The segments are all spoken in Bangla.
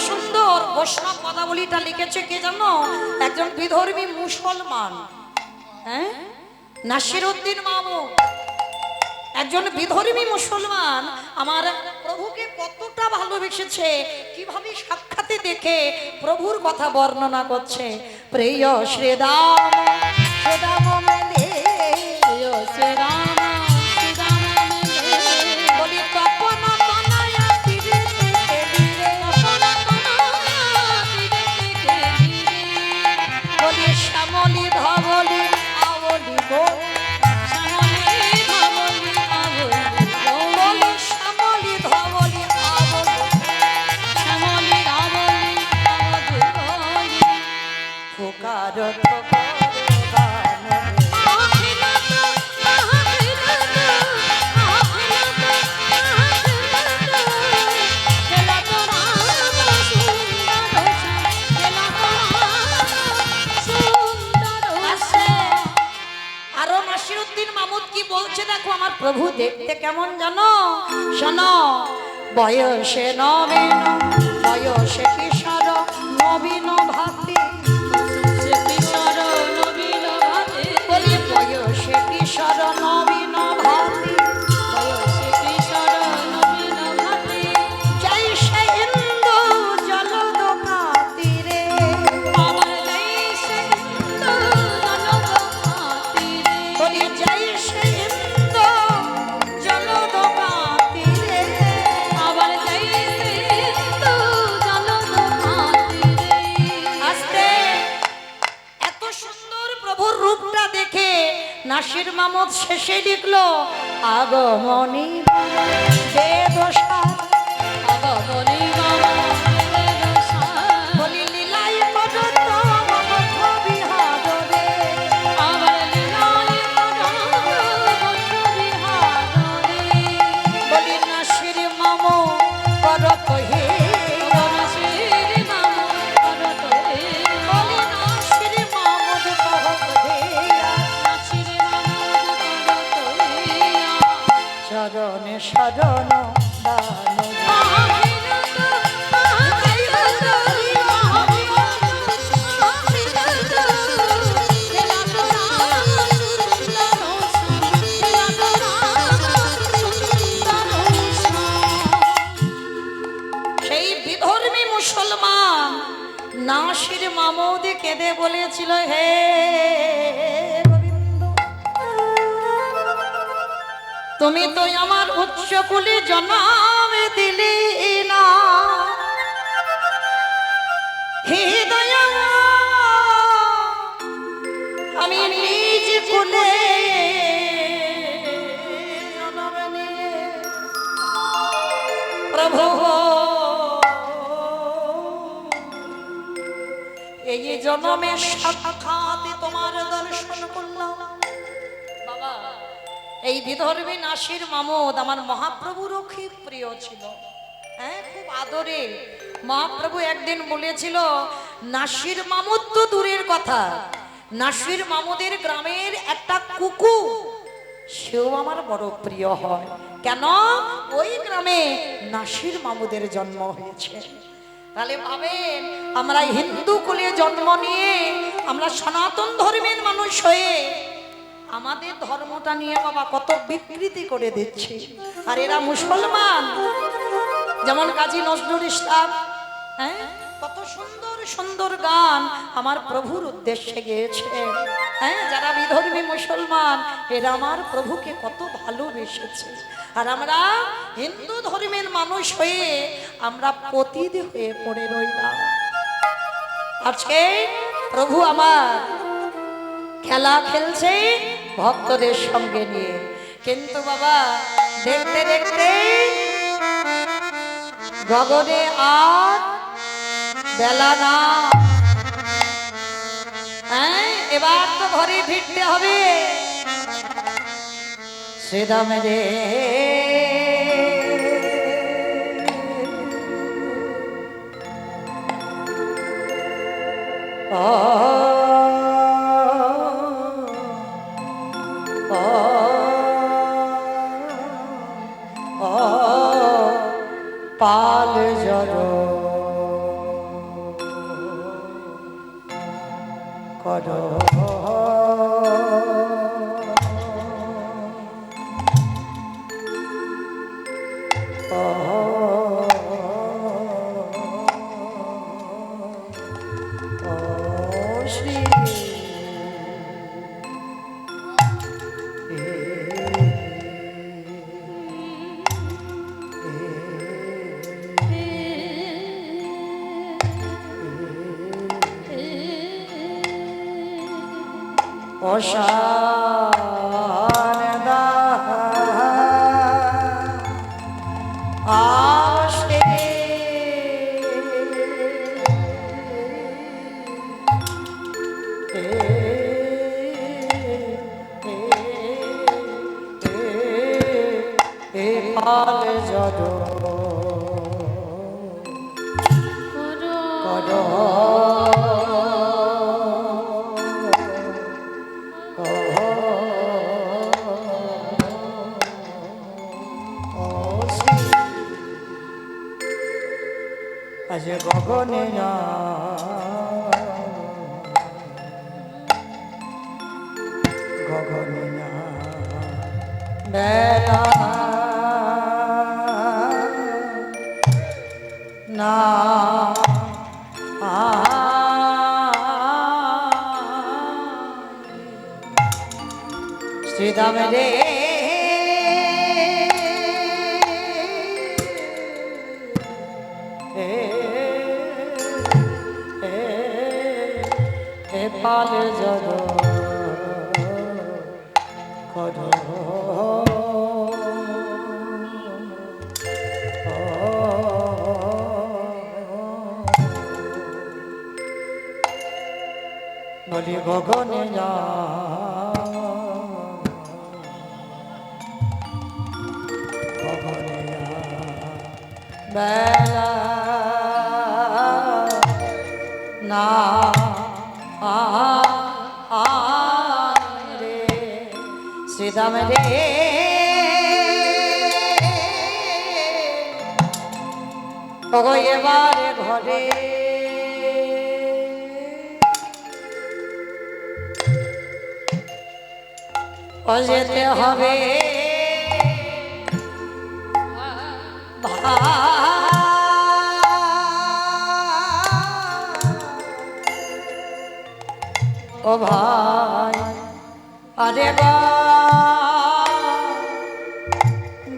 সুন্দর বৈষ্ণব পদাবলীটা লিখেছে কে জানো? একজন বিধর্মী মুসলমান, হ্যাঁ, নাসিরউদ্দিন মামুদ। একজন বিধর্মী মুসলমান আমার প্রভুকে কতটা ভালোবেসেছে, কিভাবে সাক্ষাতে দেখে প্রভুর কথা বর্ণনা করছে। প্রিয় শ্রীরাম শ্রীরাম মেলে, প্রিয় শ্রীরাম শ্রীরাম মেলে, বলি তপন তনয়া তীরে থেকে ধীরে, তপন তনয়া তীরে থেকে ধীরে, বলি শ্যামলি ধবলি আবলি গো, প্রভু দেখতে কেমন জানো? শোনো, বয়সে নবীন, বয়সে কিশোর নবীন ভাতি, কিশোর নবীন ভাতি, বলি বয়সে কিশোর নবীন ভাতি, বয়সে কিশোর নবীন ভাতি, যাই সে ইন্দু জলদোকা তীরে, আমার যাই সে ইন্দু জলদোকা তীরে, বলি যাই সে নাসির মামুদ শেষে লিখলো আগমনী বেদশা, আগমনী বলি লীলাই কদত বিহারে, আমার লীলাই বিহারে, বলি নাসির মামুদ করত হে, নাসির মামুদ করত হে, বলি নাসির মামুদ করত হে, শরণে শরণ দান, সেই বিধর্মী মুসলমান নাসির মামুদ কেঁদে বলেছিল, হে তুমি তো আমার উচ্চ কুলে জন্ম দিলি না, হৃদয় আমি নিজ কুলে জন্ম নিয়ে, প্রভু এই জন্মে সাক্ষাৎ তোমার দর্শন করলাম। বাবা, এই বিধর্মী নাসির মামুদ আমার মহাপ্রভুরও খুব প্রিয় ছিল, হ্যাঁ, খুব আদরে। মহাপ্রভু একদিন বলেছিল, নাসির মামুদ তো দূরের কথা, নাসির মামুদের গ্রামের একটা কুকুর সেও আমার বড় প্রিয় হয়। কেন? ওই গ্রামে নাসির মামুদের জন্ম হয়েছে। তাহলে ভাবেন, আমরা হিন্দু কুলে জন্ম নিয়ে, আমরা সনাতন ধর্মের মানুষ হয়ে আমাদের ধর্মটা নিয়ে বাবা কত বিকৃতি করে দিচ্ছে। আর এরা মুসলমান, যেমন কাজী নজরুল ইসলাম, হ্যাঁ, কত সুন্দর সুন্দর গান আমার প্রভুর উদ্দেশ্যে গেয়েছে। হ্যাঁ, যারা বিধর্মী মুসলমান এরা আমার প্রভুকে কত ভালোবেসেছে। আর আমরা হিন্দু ধর্মের মানুষ হয়ে আমরা পতিত হয়ে পড়ে রইলাম। আজকে প্রভু আমার খেলা খেলছে ভক্তদের সঙ্গে নিয়ে, কিন্তু বাবা দেখতে দেখতে গগনে আর বেলা না, হ্যাঁ, এবার তো ঘরে ফিরতে হবে। শ্রীরাম রে পাল জড় করো শ্রী অশারদা আসে পাল জড় করো আজ গগনে গগনে বেলা না শ্রীদাম রে পাল জড় করো বলি গগনে যা গগনে বেলা না রে শ্রীদাম রে ওগো এবারে ঘরে ও যেতে হবে ও ভাই আরে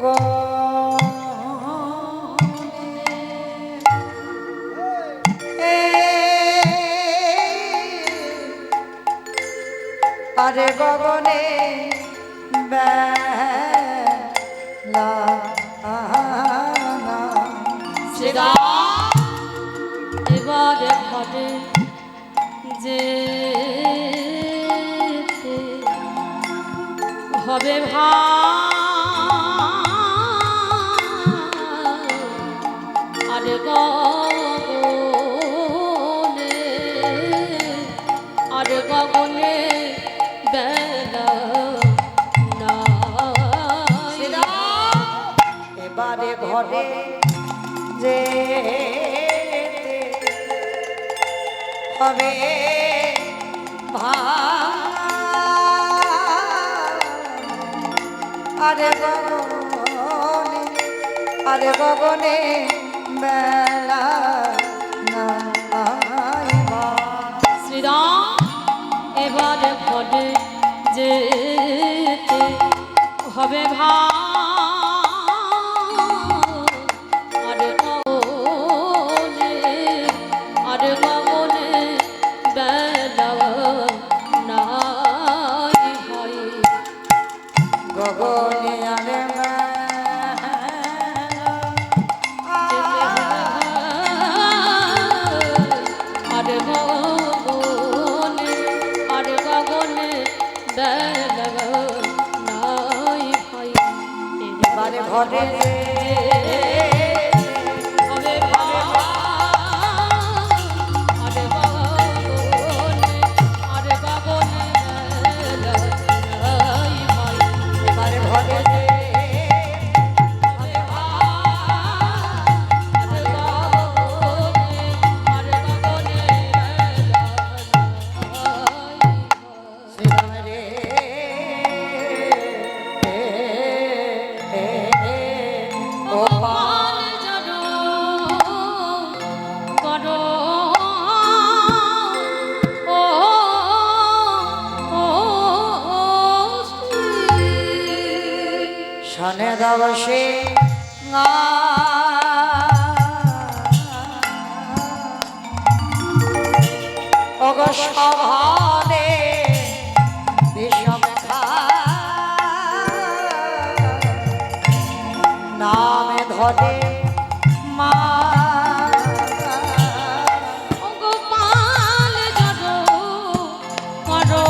গো আরে গগনে বেলা এবারে ঘরে যে হবে আরে গগনে আরে গগনে বেলা না এবারে ঘরে যে হবে আরে গগনে বেলা না শ্রীরাম এবারে ঘরে যেতে হবে আরে গগনে আরে গগনে বেলা নাই হয় গগনে আরে আরে গগনে আরে গগনে বেলা নাই হয় এবারে ঘরে হবে আরে গগনে আরে গগনে বেলা নাই হয় এবারে ঘরে শনে দাবসে অগসভালে বিষম নামে ধরে মা গোপাল যদ করো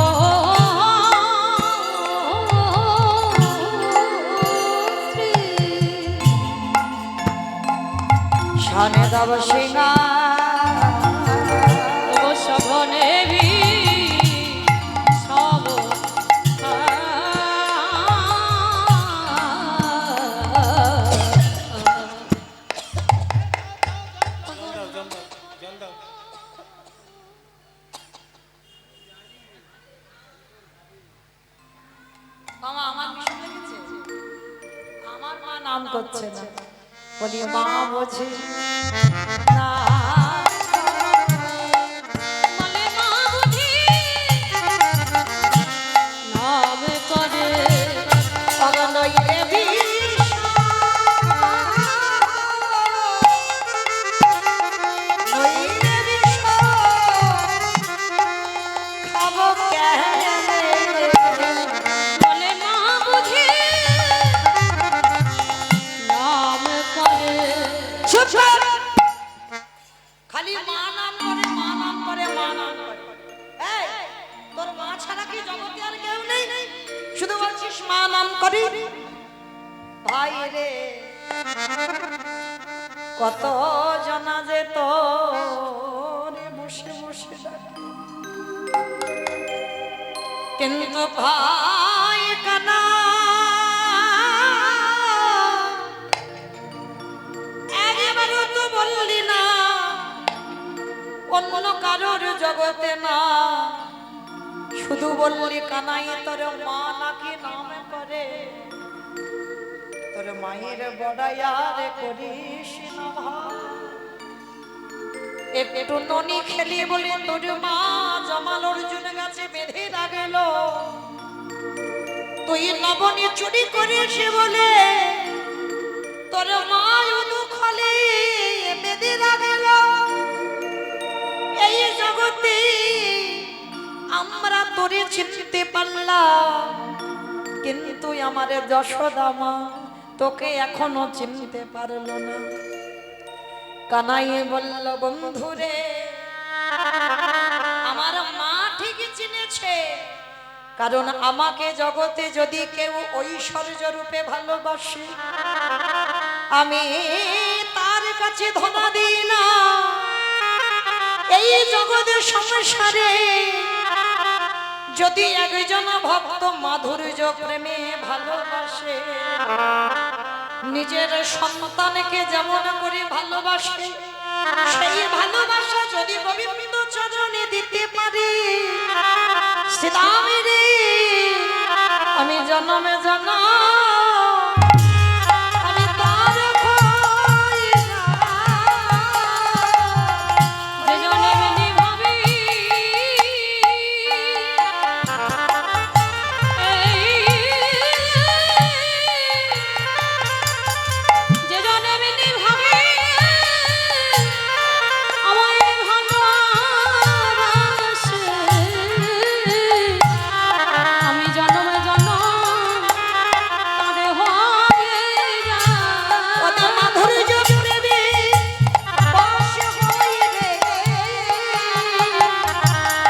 শনে দাবসে সবনে ভি সব মামা আমার মিশন লেগেছে আমার মা নাম করছে না বলি মা বোঝে না বলে মা বুঝি নাম করে অগনই দেবী নই দেবী খাবো কেনে বলে মা বুঝি নাম করে চুপ কর খালি মা নাম করে মা নাম করে মা নাম করে এই তোর মা ছাড়া কি জগতে আর কেউ নেই শুধু বলছিস মা নাম করি ভাই রে কত জানা যে তোরে বসে বসে ডাকে। কিন্তু ভাই কানা একবারও তো বললি না অন্য কারোর জগতে না শুধু বললি কানাই তোর মা নাকি নাম করে তোর মায়ের বড়াইয়ার করিস না ভাই। একটু ননি খেলি বলে তোর মা জমাল অর্জুন গাছে বেঁধে রাখল তুই লবণী চুরি করিস বলে তোর মা অনুখলে বেঁধে রাখল এই জগতে আমরা তোরে চিনতে পারলাম কিন্তু আমার যশোদা মা তোকে এখনো চিনতে পারলো না। কানাই বলল বন্ধুরে আমার মা ঠিকই চিনেছে কারণ আমাকে জগতে যদি কেউ ঐশ্বর্য রূপে ভালোবাসে আমি তার কাছে ধনা দিই না। এই জগতের সংসারে যদি একজন ভক্ত মাধুর্য প্রেমে ভালোবাসে নিজের সন্তানকে যেমন করে ভালোবাসে সেই ভালোবাসা যদি গোবিন্দ চরণে দিতে পারি শ্রীরামে রে আমি জন্মে জন্ম আমি তার ভয় না। যে জনে মেনে ভাবি যে জনে মেনে ভাবি আমায় ভালোবাসে আমি জন্মে জন্ম তারে হয়ে ওদের মাধুর্য প্রেমে বশ হই রে।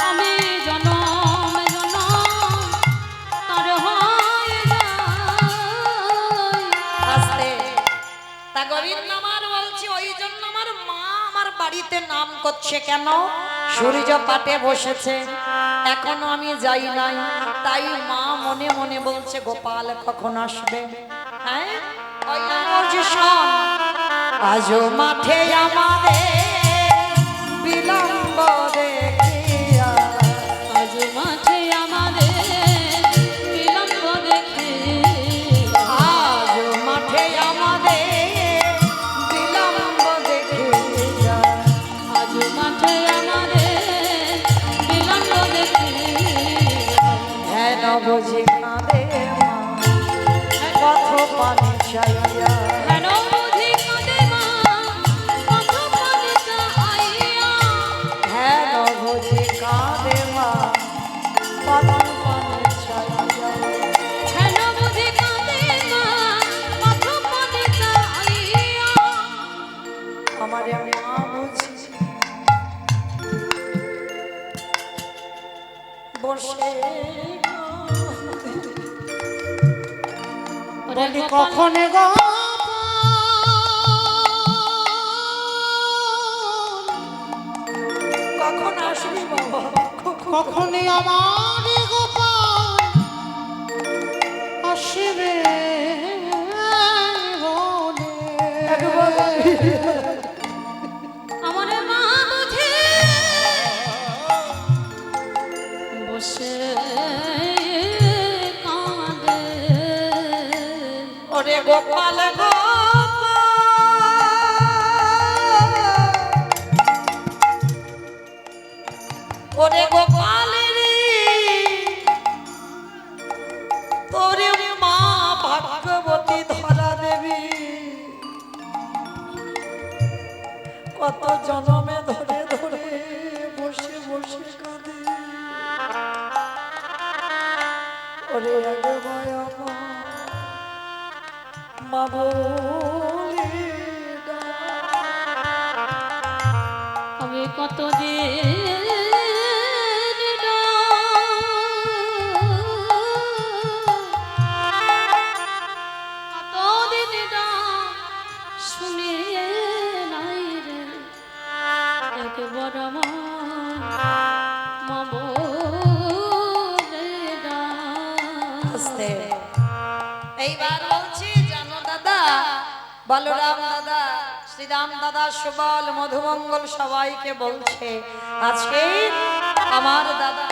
আমি জনমে জনম তার হয়ে যাই। আস্তে তা গোবিন্দ আমার বলছি ওই জন্য আমার মা আমার বাড়িতে নাম করছে কেন সূর্য পাটে বসেছে এখনো আমি যাই নাই তাই মা মনে মনে বলছে গোপাল কখন আসবে। হ্যাঁ ওই বলছি শোন আজও মাঠে আমাদের বিলম্ব দেখিয়া আজ মাঠে আমাদের বিলম্ব দেখে আজ মাঠে আমাদের বিলম্ব দেখিয়া আজ মাঠে আমাদের বিলম্ব দেখে হেন বুঝি কাঁদে মা পথ পানে আমার মা বুঝি বসে ওরে বলি গোপাল, কখন গো কখন আসবি বাবা কখনই আমার গোপাল আসবে আমার মা বুঝে বসে কাঁদে। ওরে গোপাল ওরে গোপাল রে তোরে মা ভাগ্যবতী ধরা দেবী কত জনমে ধরে ধরে বসে বসে কাঁদে ওরে আগে মায়া মা বলে আমি কতদিন শুনে নাই রে একবার মা বলে আস্তে এইবার বলছি জানো দাদা বলরাম দাদা শ্রীরাম দাদা সুবল মধুমঙ্গল সবাইকে বলছে আজকের আমার দাদা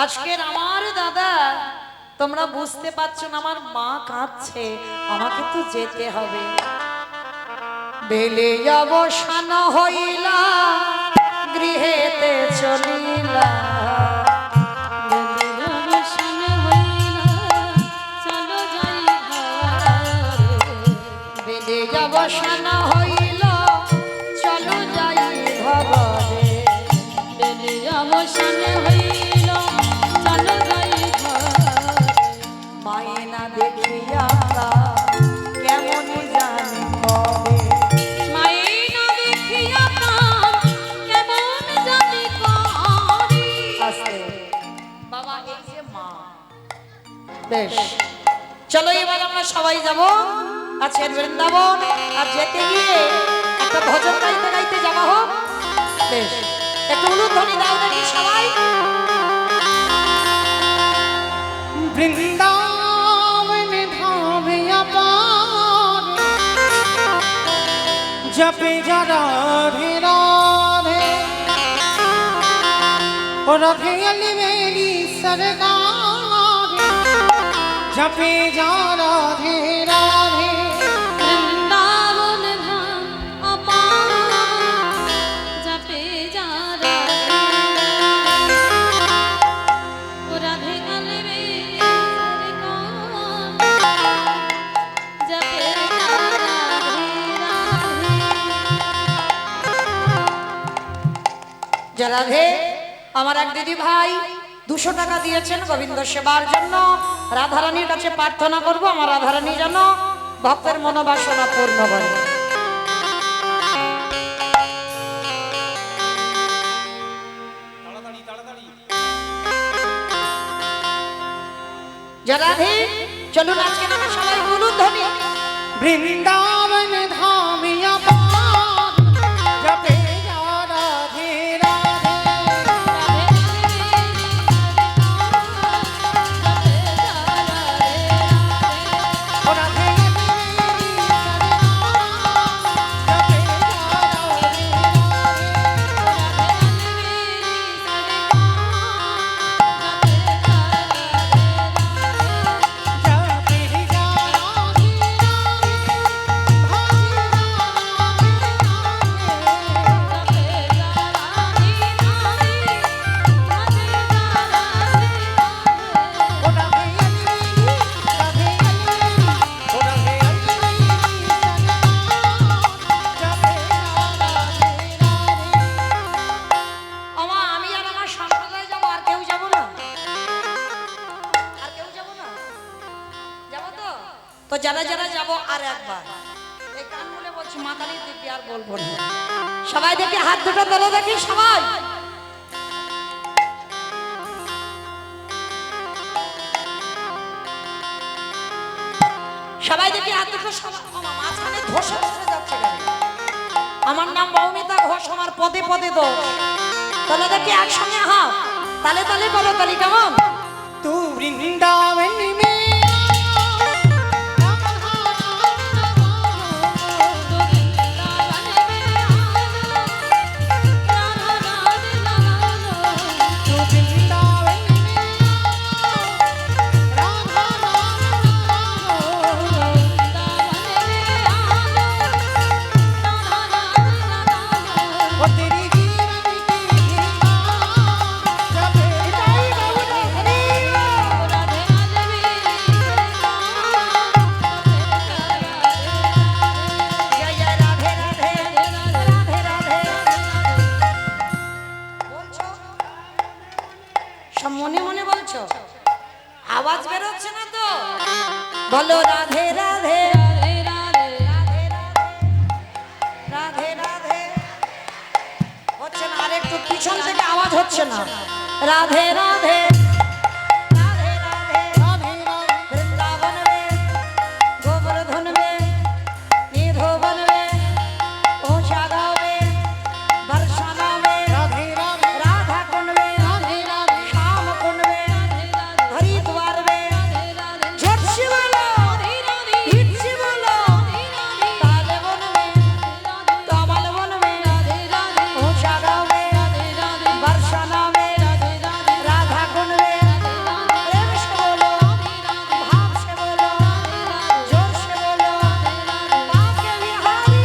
আজকের আমার দাদা তোমরা বুঝতে পারছো না আমার মা কাঁদছে আমাকে তো যেতে হবে বেলে অবসান হইলা গৃহেতে চলিলা বেলে অবসান হইল চলো যাই ঘরে মায়না দেখিয়া কেমন জানি কবে আস্তে বাবা এই যে মা বেশ চলো এবার আমরা সবাই যাব আজকের বৃন্দাবন আর যেতে গিয়ে একটা ভজন গাইতে গাইতে যাওয়া হোক বেশ একটু উলুধ্বনি দাও দেখি সবাই বৃন্দাবন ধামে আপার জপে যা রাধে রাধে ও রাধে अली मेरी सरकार जपे जा राधे राधे বৃন্দাবন ধাম অপার জপে যা রাধে ও রাধে কালে রে জপে যা রাধে যা রাধে আমার এক দিদি ভাই 200 টাকা দিয়েছেন গোবিন্দ সেবার জন্য রাধারানীর কাছে প্রার্থনা করব আমার রাধারানী যেন ভক্তের মনোবাসনা পূর্ণ করে যা রাধে চলুন আজকে আমরা সবাই উলুধ্বনি বৃন্দাবন ধামে আপার জপে যা রাধে রাধে ও রাধে अली मेरी सरकार जपे जा তো যারা যারা যাব আর একবার এই গান বলছি মাতালি দিব্যি আর বলবো না। সবাই দেখি হাত দুটো তোলো দেখি সবাই। সবাই দেখি হাত দুটো সবাই। মাঝখানে ধসে ধসে যাচ্ছে কেন? আমার নাম মৌমিতা ঘোষ, আমার পদে পদে দোষ। তাহলে দেখি একসঙ্গে হাত তালে তালে করো তালি কেমন? तू वृंदावन में মনে মনে বলছো, আওয়াজ বেরোচ্ছে না তো? বলো রাধে রাধে রাধে রাধে। হচ্ছে না, আর একটু পিছন থেকে আওয়াজ হচ্ছে না। রাধে রাধে রাধে রাধে বৃন্দাবন রে গোবর্ধন রে নিধোবন রে ওষা গাবে বর্ষানা রে রাধা কুণ্ড রে श्याम कुंड में हरिद्वार में झट से बोलो हिट से बोलो ताले वन में तबल वन में ऊंचा गाँव में बरसाना में राधा कुंड में प्रेम से बोलो भाव से बोलो जोर से बोलो बाके बिहारी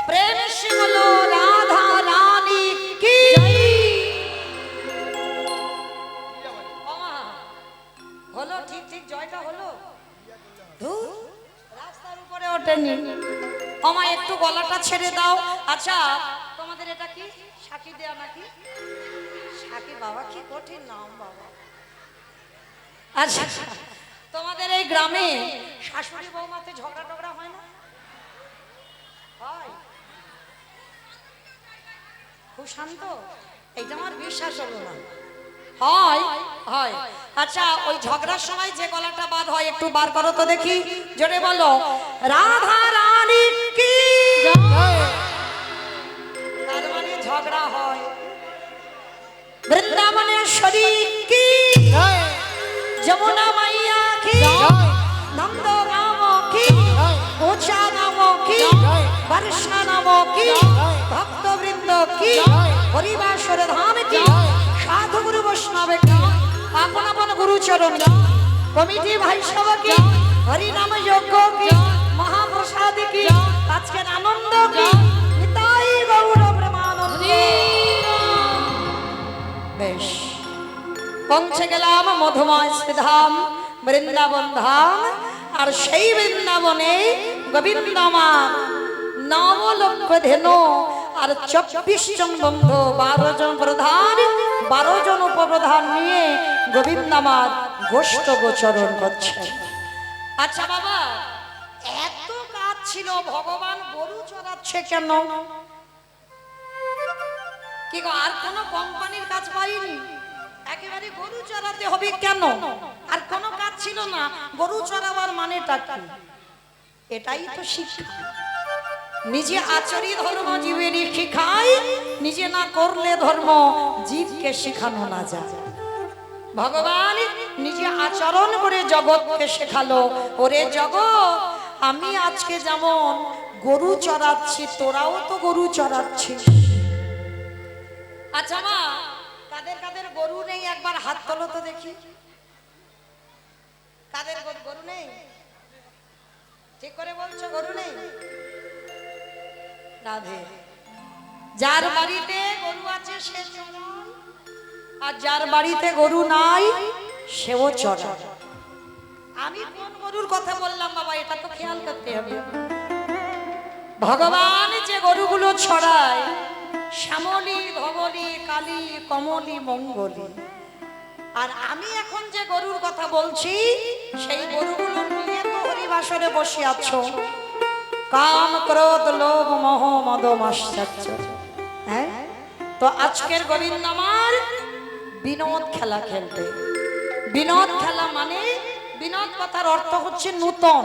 प्रेम से बोलो राधा रानी की হলো ঠিক ঠিক জয়টা হলো। ধুর, রাস্তার উপরে ওঠেনি। আমা একটু গলাটা ছেড়ে দাও। আচ্ছা তোমাদের এটা কি সাকি দেয়া নাকি? সাকি বাবা কি কঠিন নাম বাবা। আচ্ছা তোমাদের এই গ্রামে শাশুড়ি বৌমাতে ঝগড়া টগড়া হয় না? হয়? খুব শান্ত, এইটা আমার বিশ্বাস হলো না। হয় হয়। আচ্ছা ওই ঝগড়ার সময় যে গলাটা বাদ হয় একটু বার করো তো দেখি, জোরে বলো রাধা রানী কি। তার মানে ঝগড়া হয়। বৃন্দাবনেশ্বরী কি, যমুনা মাইয়া কি, নন্দ রাম কি, ওচা নাম কি, বর্ষা নাম কি, ভক্তবৃন্দ কি, হরিবাসর ধাম কি, সাধু গুরু বৈষ্ণব কি, আপন আপন গুরু চরণ কি, কমিটি ভাই সভা কি, হরি নাম যজ্ঞ কি, মহাপ্রসাদ কি, আজকের আনন্দ কি, নিতাই গৌর প্রেমানন্দ। বেশ, পৌঁছে গেলাম মধুময় শ্রীধাম বৃন্দাবন ধাম। আর সেই বৃন্দাবনে গোবিন্দমা নবলক্ষ ধেনু আর 24 জন বন্ধু, 12 জন প্রধান, 12 জন উপপ্রধান নিয়ে গোবিন্দমার গোষ্ঠ গোচরণ করছে। আচ্ছা বাবা, এত কাজ ছিল, ভগবান গরু চড়াচ্ছে কেন? কি গো, আর কোনো কোম্পানির কাজ পাইনি? একেবারে গরু চড়াতে হবে কেন? আর কোনো কাজ ছিল না, গরু চড়াবার মানেটা কি? এটাই তো শিক্ষা। নিজে আচরি ধর্ম জীবের শিখাই, নিজে না করলে ধর্ম জীবকে শেখানো না যায়। ভগবান নিজে আচরণ করে জগৎকে শেখালো, ওরে জগৎ আমি আজকে যেমন গরু চড়াচ্ছি, তোরাও তো গরু চড়াচ্ছিস। আচ্ছা মা, কাদের কাদের গরু নেই একবার হাত তোলো তো দেখি। কাদের গরু নেই? ঠিক করে বলছো গরু নেই? রাধে। যার বাড়িতে গরু আছে সে চড়ায়, আর যার বাড়িতে গরু নাই সেও চড়ায়। আমি কোন গরুর কথা বললাম বাবা, এটা তো খেয়াল করতে হবে। ভগবান যে গরুগুলো ছড়ায়, শ্যামলী, ধবলী, কালী, কমলী, মঙ্গলী, আর আমি এখন যে গরুর কথা বলছি সেই গরুগুলো নিয়ে তো হরিবাসরে বসে আছো। কাম, ক্রোধ, লোভ, মোহ, মদ, মাশ্চর্য। হ্যাঁ, তো আজকের গোবিন্দ আমার বিনোদ খেলা খেলবে। বিনোদ খেলা মানে, বিনোদ কথার অর্থ হচ্ছে নূতন,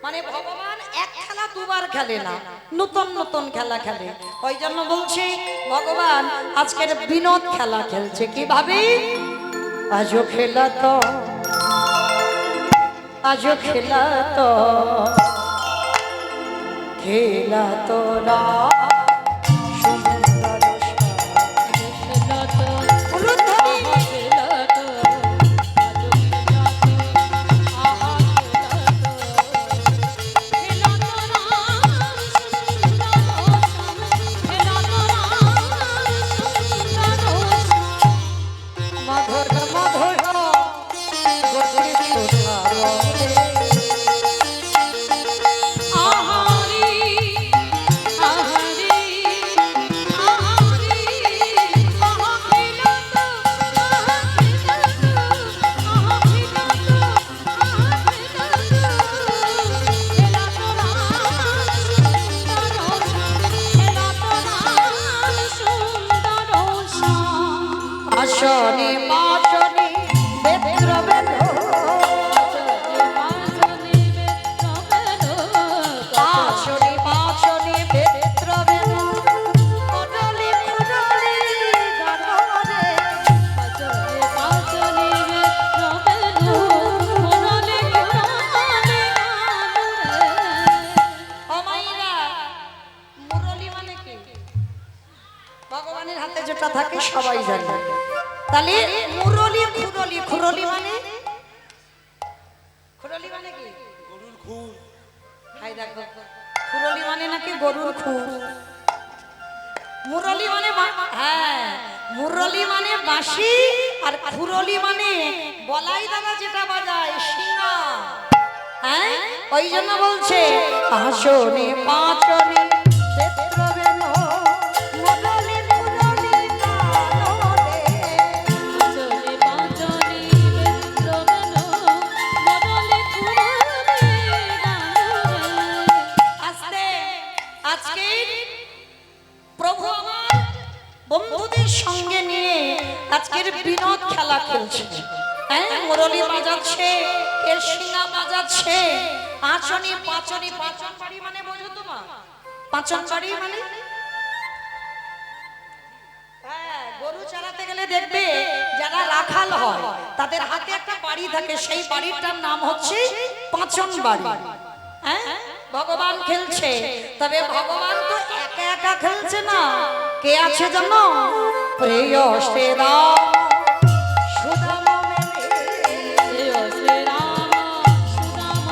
মানে ভগবান এক খেলা দুবার খেলে না, নতুন নতুন খেলা খেলে। ওই জন্য বলছি ভগবান আজকের বিনোদ খেলা খেলছে। কিভাবে? আজও খেলা তো, আজও খেলা তো, খেলা তোরা সুন্দর মধুর মধুর আসনে পাশনে বেদ্র বেদ, আসনে পাশনে বেদ্র বেদ, কদলি কুদলি গানরে, ও মাইরা মুরলি মানে কি? ভগবানের হাতে যেটা থাকে সবাই জানে। তাহলে মুরলি, খুরলি, খুরলি মানে, খুরলি মানে কি? গরুর খুর। হাই দেখো, খুরলি মানে নাকি গরুর খুর। মুরলি মানে হ্যাঁ, মুরলি মানে বাঁশি, আর খুরলি মানে বলাই দাদা যেটা বাজায় শিঙা। হ্যাঁ, ওই জন্য বলছে আসনে পাঁচনে ক্ষেত্র বেন, মুরলি মুরলি গানরে। আজকে আজকের প্রভু আমার বন্ধুদের সঙ্গে নিয়ে আজকের বিনোদ খেলা খেলছে। হ্যাঁ, মুরলি বাজাচ্ছে, এর শিঙা বাজাচ্ছে, আঁচনি পাঁচনি, পাঁচন বাড়ি মানে বোঝো তোমার? পাঁচন বাড়ি মানে হ্যাঁ, গরু চালাতে গেলে দেখবে যারা রাখাল হয় তাদের হাতে একটা বাড়ি থাকে, সেই বাড়িটার নাম হচ্ছে পাঁচন বাড়ি। হ্যাঁ, ভগবান খেলছে, তবে ভগবান তো একা একা খেলছে না, কে আছে জানো? প্রিয় শ্রীরাম সুদাম মেলে, প্রিয় শ্রীরাম সুদাম,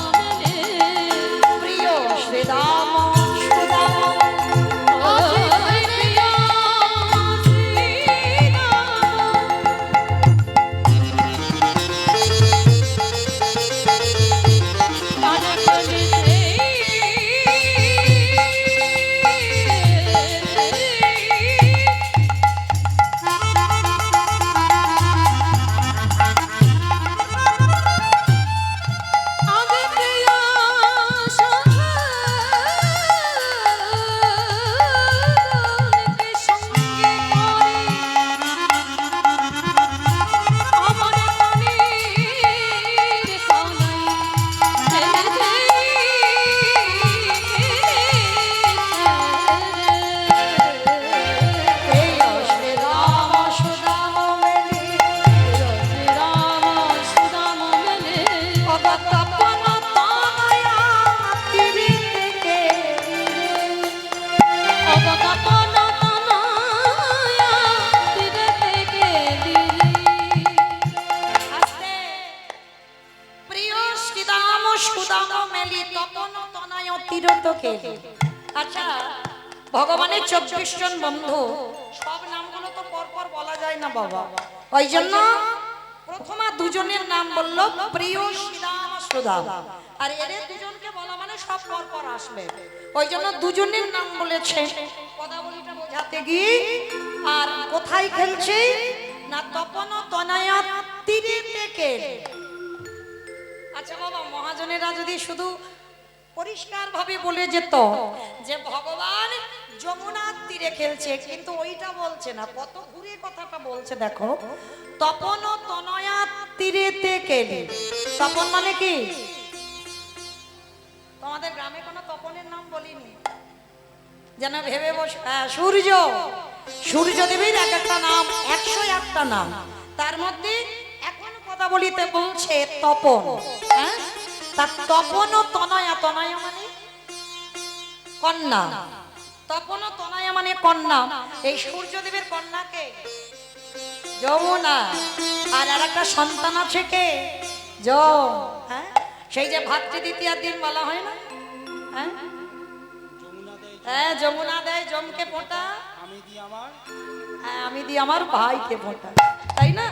আচ্ছা, ভগবানের 24 জন বন্ধু, সব নামগুলো তো পরপর বলা যায় না বাবা, ওই জন্য প্রথমা দুজনের নাম বললো প্রিয় শ্রীরাম সুদাম, আর এদের দুজনকে বলা মানে সব পর আসবে, ওই জন্য দুজনের নাম বলেছে পদাবলীটা বোঝাতে গিয়ে। আর কোথায় খেলছে না তপন তনয়া তীরে থেকে। আচ্ছা বাবা, মহাজনেরা যদি শুধু পরিষ্কার ভাবে বলে যেত যে ভগবান যমুনার তীরে খেলছে, কিন্তু ওইটা বলছে না, কত ঘুরে কথাটা বলছে দেখো, তপন তনয়া তীরেতে খেলে। তপন মানে কি? তোমাদের গ্রামে কোনো তপনের নাম বলিনি যেন ভেবে বস। সূর্য, সূর্য দেবীর এক একটা নাম, 101টা নাম, তার মধ্যে এখন কথা বলিতে বলছে তপন। হ্যাঁ, তার তপন ও তনয়া, তনয়া মানে কন্যা, তপন ও তনয়া মানে কন্যা। এই সূর্যদেবের কন্যাকে যমুনা, আর একটা সন্তান আছে কে? যম। হ্যাঁ, সেই যে ভাতৃ দ্বিতীয়ার দিন বলা হয় না, হ্যাঁ হ্যাঁ, যমুনা দেয় যমকে ফোঁটা, আমি দিই আমার ভাইকে ফোঁটা, তাই না?